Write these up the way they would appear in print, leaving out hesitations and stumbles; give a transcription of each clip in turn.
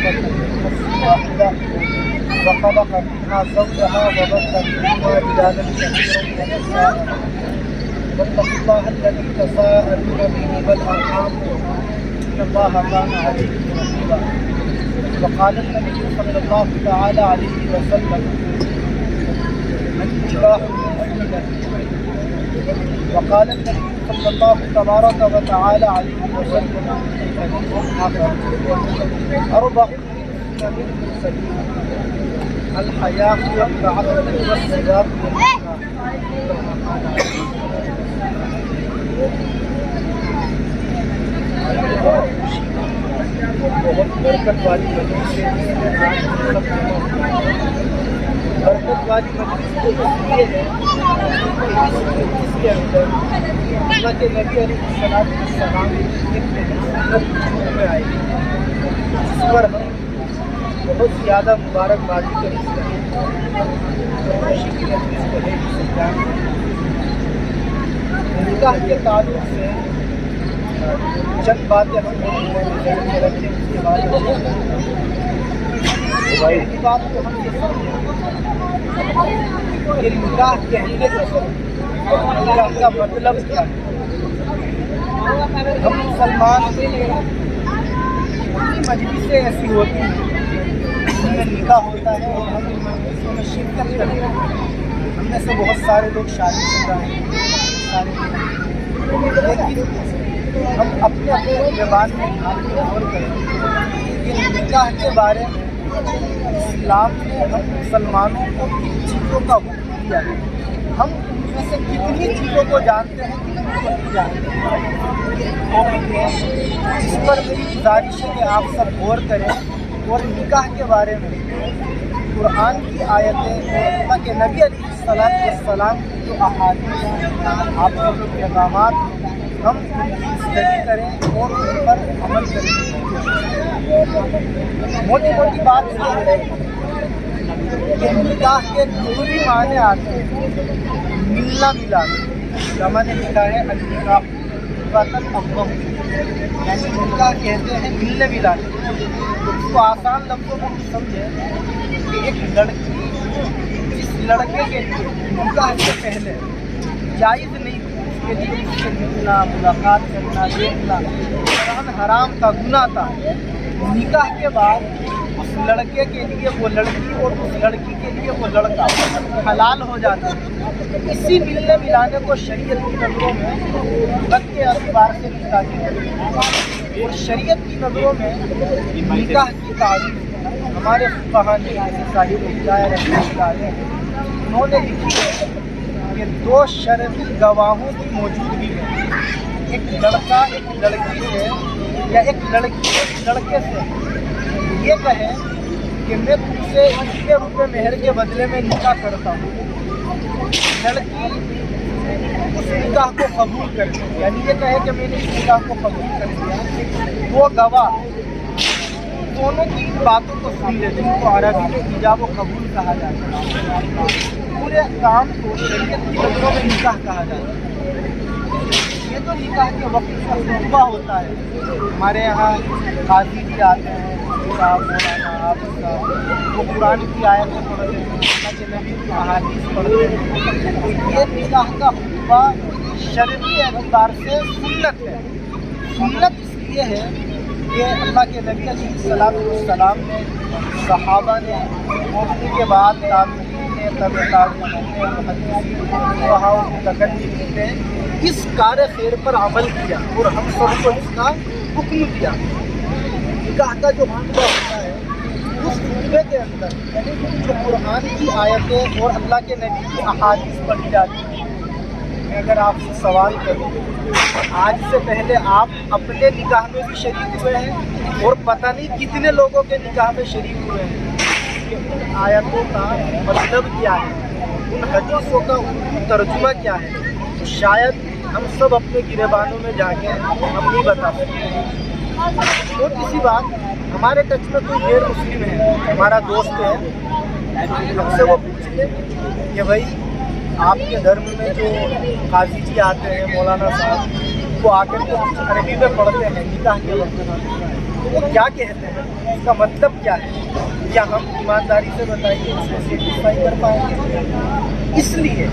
واحدة وخلق منها زوجها وبث منهما رجالا كثيرا ونساء واتقوا الله الذي تساءلون به والأرحام إن الله كان عليكم رقيبا. وقال النبي صلى الله تعالى عليه وسلم النكاح سنة. وقال النبي صلى الله تبارك وتعالى عليه وسلم أربع من المرسلين الحياة والتعفف والصداق بہت برکت والی مجلس ہے برکت والی مجلس تو اس لیے ہے اس کے اندر اللہ کے نبی علیہ السلام ایک سنت میں آئی اس پر ہم بہت زیادہ مبارکبادی کا حصہ ہے نکاح کے تعلق سے چند باتیں ہم ذہن میں رکھیں اس کے بعد پہلی بات تو ہم یہ سمجھیں کہ نکاح کہنے کا نکاح کا مطلب کیا ہے. ہم مسلمان کتنی مجلسیں ایسی ہوتی ہیں جن میں نکاح ہوتا ہے اور ہم ان مجلسوں میں شرکت کرتے ہیں. ہم میں سے بہت سارے لوگ شادی شدہ ہیں لیکن ہم اپنے اپنے زبان میں غور کریں کہ نکاح کے بارے میں اسلام نے ہم مسلمانوں کو کن چیزوں کا حکم دیا ہے. ہم ان میں سے کتنی چیزوں کو جانتے ہیں کتنی کو نہیں جانتے ہیں. جس پر میری گزارش ہے کہ آپ سب غور کریں اور نکاح کے بارے میں قرآن کی آیتیں اللہ کے نبی علیہ السلام کی جو احادیث آپ کے جو پیغامات ہم ان کی اسٹڈی کریں اور ان پر عمل کریں. موٹی موٹی بات یہ ہے کہ نکاح کے دوسری معنی آتے ہیں ملنا ملانا. جمع نے لکھا ہے النکاح یعنی نکاح کہتے ہیں ملنے ملانے. اس کو آسان لفظوں میں سمجھیں کہ ایک لڑکی جس لڑکے کے لیے نکاح سے پہلے جائز نہیں کے لیے اس سے ملنا ملاقات کرنا دیکھنا حرام تھا گناہ تھا. نکاح کے بعد اس لڑکے کے لیے وہ لڑکی اور اس لڑکی کے لیے وہ لڑکا حلال ہو جاتا ہے. اسی ملنے ملانے کو شریعت کی نظروں میں وقت کے اعتبار سے نکاح کیا اور شریعت کی نظروں میں نکاح کی تعریف ہمارے فقہا نے صاحب ہدایہ رحمۃ اللہ علیہ انہوں نے لکھی ہے کہ دو شرعی گواہوں کی موجودگی میں ایک لڑکا ایک لڑکی سے یا ایک لڑکی ایک لڑکے سے یہ کہے کہ میں تم سے اتنے روپے مہر کے بدلے میں نکاح کرتا ہوں. لڑکی اس نکاح کو قبول کر دے یعنی یہ کہے کہ میں نے اس نکاح کو قبول کر دیا. وہ گواہ دونوں کی باتوں کو سن لے جن کو عربی میں ایجاب و قبول کہا جاتا ہے. پورے کام کو شریعت کی نظروں میں نکاح کہا جاتا ہے. یہ تو نکاح کے وقت کا خطبہ ہوتا ہے. ہمارے یہاں قاضی بھی آتے ہیں صاحب مولانا حافظ صاحب وہ قرآن کی آیتیں پڑھتے ہیں اللہ کے نبی کی احادیث پڑھتے ہیں. یہ نکاح کا خطبہ شرعی اعتبار سے سنت ہے. سنت اس لیے ہے کہ اللہ کے نبی علیہ السلام نے صحابہ نے اور ان کے بعد تابعین نے اس کار خیر پر عمل کیا اور ہم سب کو اس کا حکم دیا. نکاح کا جو خطبہ ہوتا ہے اس خطبے کے اندر جو قرآن کی آیتیں اور اللہ کے نبی کی احادیث پڑھی جاتی ہیں. میں اگر آپ سے سوال کروں آج سے پہلے آپ اپنے نکاح میں بھی شریک ہوئے ہیں اور پتہ نہیں کتنے لوگوں کے نکاح میں شریک ہوئے ہیں کہ ان آیتوں کا مطلب کیا ہے ان حدیثوں کا اردو ترجمہ کیا ہے شاید ہم سب اپنے گریبانوں میں جا کے ہم نہیں بتا سکتے. چھوٹی سی بات ہمارے ٹچ میں کوئی غیر مسلم ہے ہمارا دوست ہے ہم سے وہ پوچھتے کہ بھائی آپ کے دھرم میں جو قاضی جی آتے ہیں مولانا صاحب وہ آ کر کے کچھ عربی میں پڑھتے ہیں نکاح کے وقت تو وہ کیا کہتے ہیں، اس کا مطلب کیا ہے، کیا ہم ایمانداری سے بتائیے اس کو سیٹسفائی کر پائیں گے؟ اس لیے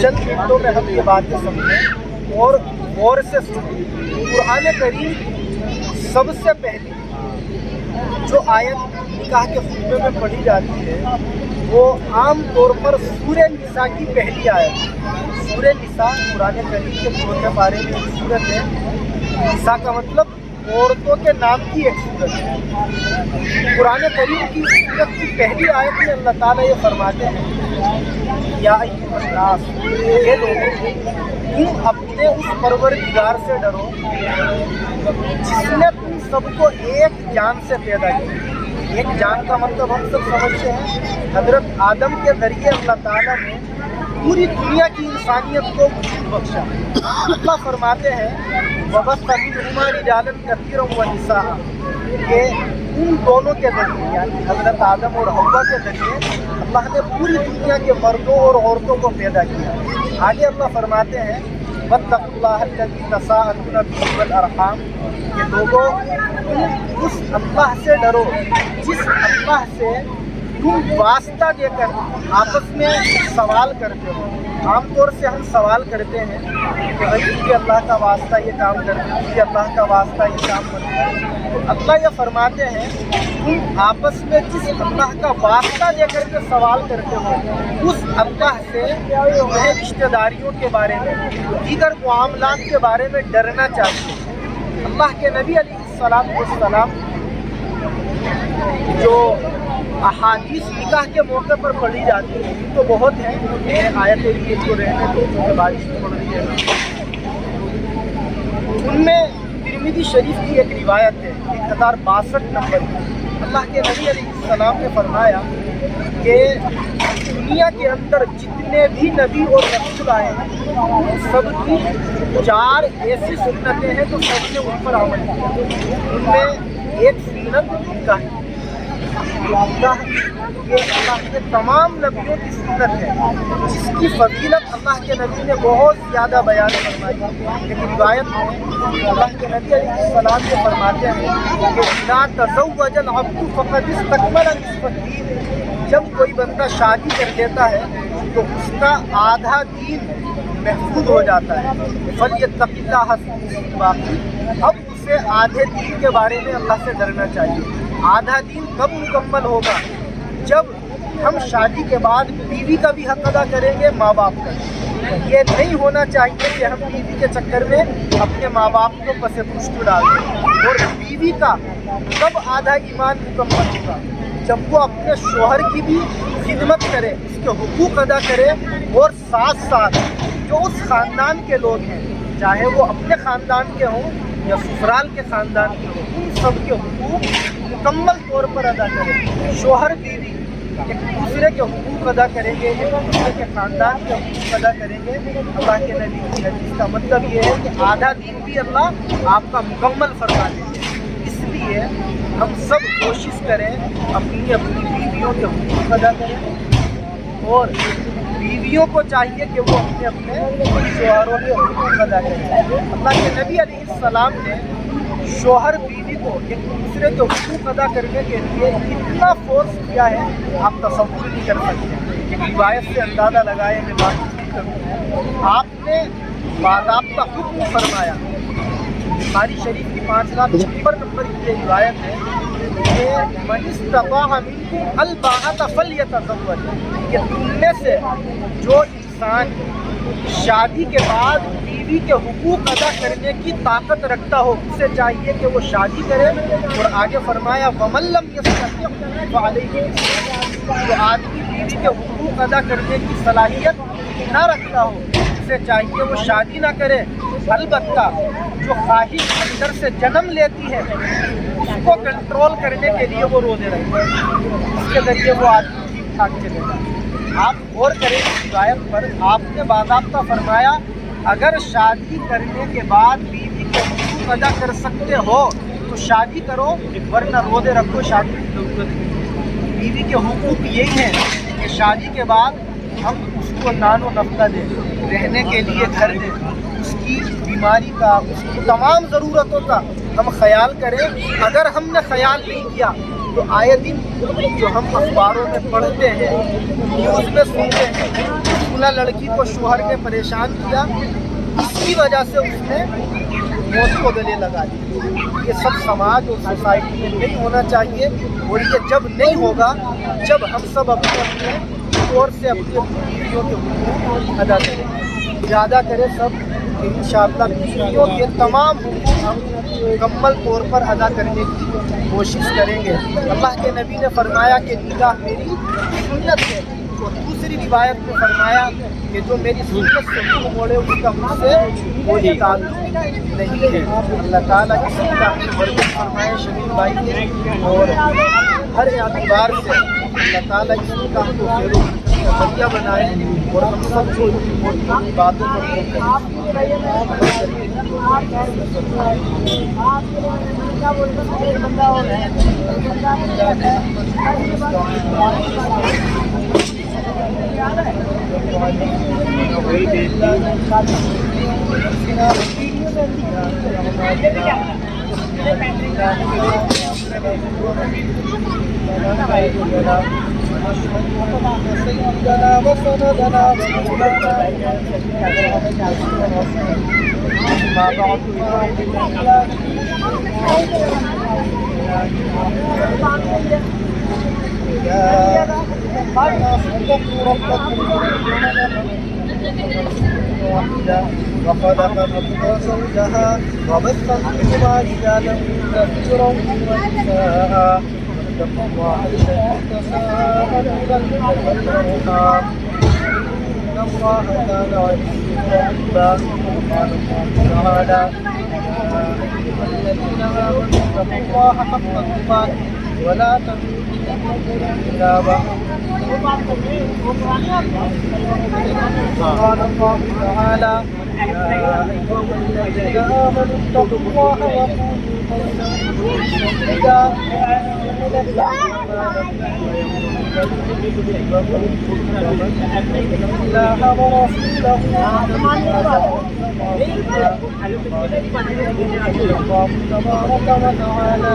چند منٹوں میں ہم یہ باتیں سمجھیں اور غور سے سنیں۔ قرآن کریم سب سے پہلی جو آیت نکاح کے خطبے میں پڑھی جاتی ہے وہ عام طور پر سورہ نساء کی پہلی آیت ہے۔ سورہ نساء قرآن کریم کے 4 پارے میں ایک سورت ہے۔ نساء کا مطلب عورتوں کے نام کی ایک سورت ہے۔ قرآن کریم کی سورت کی پہلی آیت میں اللہ تعالیٰ یہ فرماتے ہیں، یا ایھا الناس، یہ لوگوں تم اپنے اس پروردگار سے ڈرو جس نے تم سب کو ایک جان سے پیدا کیا۔ ایک جان کا مطلب ہم سب سمجھتے ہیں، حضرت آدم کے ذریعے اللہ تعالیٰ نے پوری دنیا کی انسانیت کو وجود بخشا۔ اللہ فرماتے ہیں وَبَثَّ مِنْهُمَا رِجَالًا كَثِيرًا وَنِسَاءً، کہ ان دونوں کے ذریعے یعنی حضرت آدم اور حوا کے ذریعے اللہ نے پوری دنیا کے مردوں اور عورتوں کو پیدا کیا۔ آگے اللہ فرماتے ہیں وَاتَّقُوا اللَّهَ الَّذِي تَسَاءَلُونَ بِهِ وَالْأَرْحَامَ، کہ لوگوں تم اس اللہ سے ڈرو جس اللہ سے تم واسطہ دے کر آپس میں سوال کرتے ہو۔ عام طور سے ہم سوال کرتے ہیں کہ بھائی یہ اللہ کا واسطہ یہ کام کرتے ہیں، یہ اللہ کا واسطہ یہ کام کرتے ہیں۔ تو اللہ یہ فرماتے ہیں تم آپس میں جس اللہ کا واسطہ دے کر کے سوال کرتے ہو اس اللہ سے تمہیں رشتہ داریوں کے بارے میں، دیگر معاملات کے بارے میں ڈرنا چاہیے۔ اللہ کے نبی علیہ السلام جو احادیث نکاح کے موقع پر پڑھی جاتی ہیں تو بہت ہیں، آیتیں بھی کو رہنے دو کیونکہ بارش پڑ رہی ہے۔ ان میں ترمذی شریف کی ایک روایت ہے 1062 نمبر کی۔ اللہ کے نبی علیہ السلام نے فرمایا کہ دنیا کے اندر جتنے بھی نبی اور رسول آئے ہیں ان سب کی 4 ایسی سنتیں ہیں تو سب نے ان پر عمل کیا۔ ان میں ایک سنت نکاح ہے۔ نکاح یہ اللہ کے تمام نبیوں کی سنت ہے جس کی فضیلت اللہ کے نبی نے بہت زیادہ بیان فرمائی۔ ایک روایت میں اللہ کے نبی علیہ السلام یہ فرماتے ہیں کہ اذا تزوج العبد فقد استكمل نصف الدین، جب کوئی بندہ شادی کر لیتا ہے تو اس کا آدھا دین محفوظ ہو جاتا ہے۔ فلیتق اللہ فی باقی، اب اسے آدھے دین کے بارے میں اللہ سے ڈرنا چاہیے۔ آدھا دین کب مکمل ہوگا؟ جب ہم شادی کے بعد بیوی کا بھی حق ادا کریں گے، ماں باپ کا۔ یہ نہیں ہونا چاہیے کہ ہم بیوی کے چکر میں اپنے ماں باپ کو پس پشت ڈال دیں۔ اور بیوی کا کب آدھا ایمان مکمل ہوگا؟ جب وہ اپنے شوہر کی بھی خدمت کرے، اس کے حقوق ادا کرے، اور ساتھ ساتھ جو اس خاندان کے لوگ ہیں، چاہے وہ اپنے خاندان کے ہوں یا سسرال کے خاندان کے ہوں، ان سب کے حقوق مکمل طور پر ادا کریں۔ شوہر بیوی ایک دوسرے کے حقوق ادا کریں گے، ایک دوسرے کے خاندان کے حقوق ادا کریں گے۔ اللہ کے نبی کی حدیث کا مطلب یہ ہے کہ آدھا دین بھی اللہ آپ کا مکمل فرما دیں گے۔ اس لیے ہم سب کوشش کریں اپنی بیویوں کے حقوق ادا کریں، اور بیویوں کو چاہیے کہ وہ اپنے شوہروں کے حقوق ادا کریں۔ اللہ کے نبی علیہ السلام نے شوہر بیوی کو ایک دوسرے کے حقوق ادا کرنے کے لیے اتنا فورس کیا ہے آپ تصور نہیں کر سکتے۔ ایک روایت سے اندازہ لگائے میں بات نہیں کروں، آپ نے باضابطہ حکم فرمایا۔ بخاری شریف کی 5056 نمبر کی یہ روایت ہے کہ من استطاع منکم الباءۃ فلیتزوج، کہ تم میں سے جو انسان شادی کے بعد بیوی کے حقوق ادا کرنے کی طاقت رکھتا ہو اسے چاہیے کہ وہ شادی کرے۔ اور آگے فرمایا وَمَن لَّمْ يَسْتَطِعْ فَعَلَيْهِ بِالصِّيَامِ، جو آدمی بیوی کے حقوق ادا کرنے کی صلاحیت نہ رکھتا ہو اسے چاہیے وہ شادی نہ کرے۔ البتہ جو خواہش اندر سے جنم لیتی ہے اس کو کنٹرول کرنے کے لیے وہ روزے رکھے، اس کے ذریعے وہ آدمی ٹھیک ٹھاک چلے گا۔ آپ غور کریں اس روایت پر، آپ نے باضابطہ فرمایا اگر شادی کرنے کے بعد بیوی کے حقوق ادا کر سکتے ہو تو شادی کرو، ورنہ روزے رکھو، شادی کی ضرورت نہیں۔ بیوی کے حقوق یہی ہیں کہ شادی کے بعد ہم اس کو نان و نفقہ دیں، رہنے کے لیے گھر دیں، اس کی بیماری کا، اس کی تمام ضرورتوں کا ہم خیال کریں. اگر ہم نے خیال نہیں کیا تو آئے دن جو ہم اخباروں میں پڑھتے ہیں, نیوز میں سنتے ہیں, فلاں لڑکی کو شوہر نے پریشان کیا, اس کی وجہ سے اس نے موت کو گلے لگا دی. یہ سب سماج اور سوسائٹی میں نہیں ہونا چاہیے, اور یہ جب نہیں ہوگا جب ہم سب اپنے اپنے طور سے اپنی بیویوں کے حقوق ادا کریں, ارادہ کریں سب کہ انشاءاللہ بیویوں کے تمام حقوق ہم مکمل طور پر ادا کرنے کی کوشش کریں گے. اللہ کے نبی نے فرمایا کہ نکاح میری سنت ہے, اور دوسری روایت میں فرمایا کہ جو میری سنت سے منہ موڑے اس کا مجھ سے کوئی تعلق نہیں ہے. اللہ تعالیٰ اس نکاح کی برکت فرمائے شبیر بھائی کے, اور ہر اعتبار سے اللہ تعالیٰ اس نکاح کو خیر و ذریعہ بنائے, اور ہم سب کو ان موٹی باتوں پر سيدنا وسندنا ما بعد وخلق منها زوجها وبث منهما رجالا كثيرا ونساء واتقوا الله الذي تساءلون به والارحام ان الله كان عليكم رقيبا. قال الله تعالى يا ايها الذين امنوا اتقوا الله حق تقاته ولا تموتن الا وانتم قال الله تعالى يا أيها الذين آمنوا اتقوا الله وقولوا قولا سديدا الله ورسوله الله تبارك وتعالى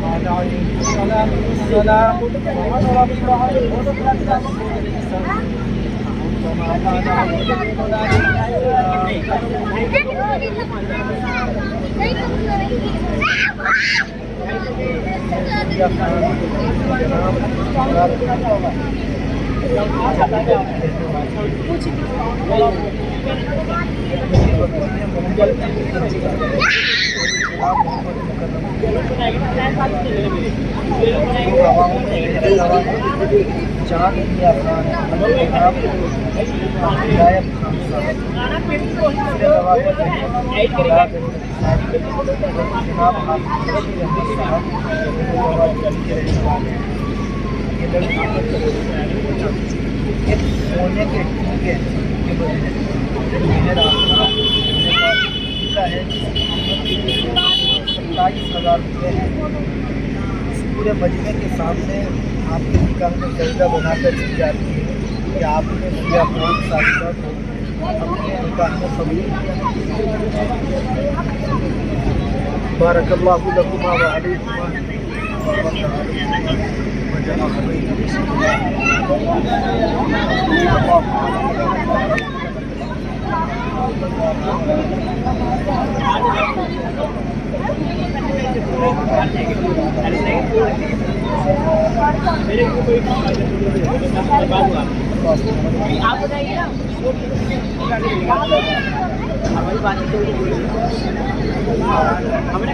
قال عليه الصلاة والسلام وأمر بالمعروف وما كان عليه سونے کے ٹھیکے کے بدلے ہے 27,000 روپئے ہے. اس پورے مجمع کے سامنے آپ کے نکاح میں سجدہ بنا کر دی جاتی ہے کہ آپ نے مجھے اپنا ساتھ اپنے نکاح میں قبول کیا. بارک اللہ لکما وعلیکما آپ بتائیے نا ہماری بات ہم نے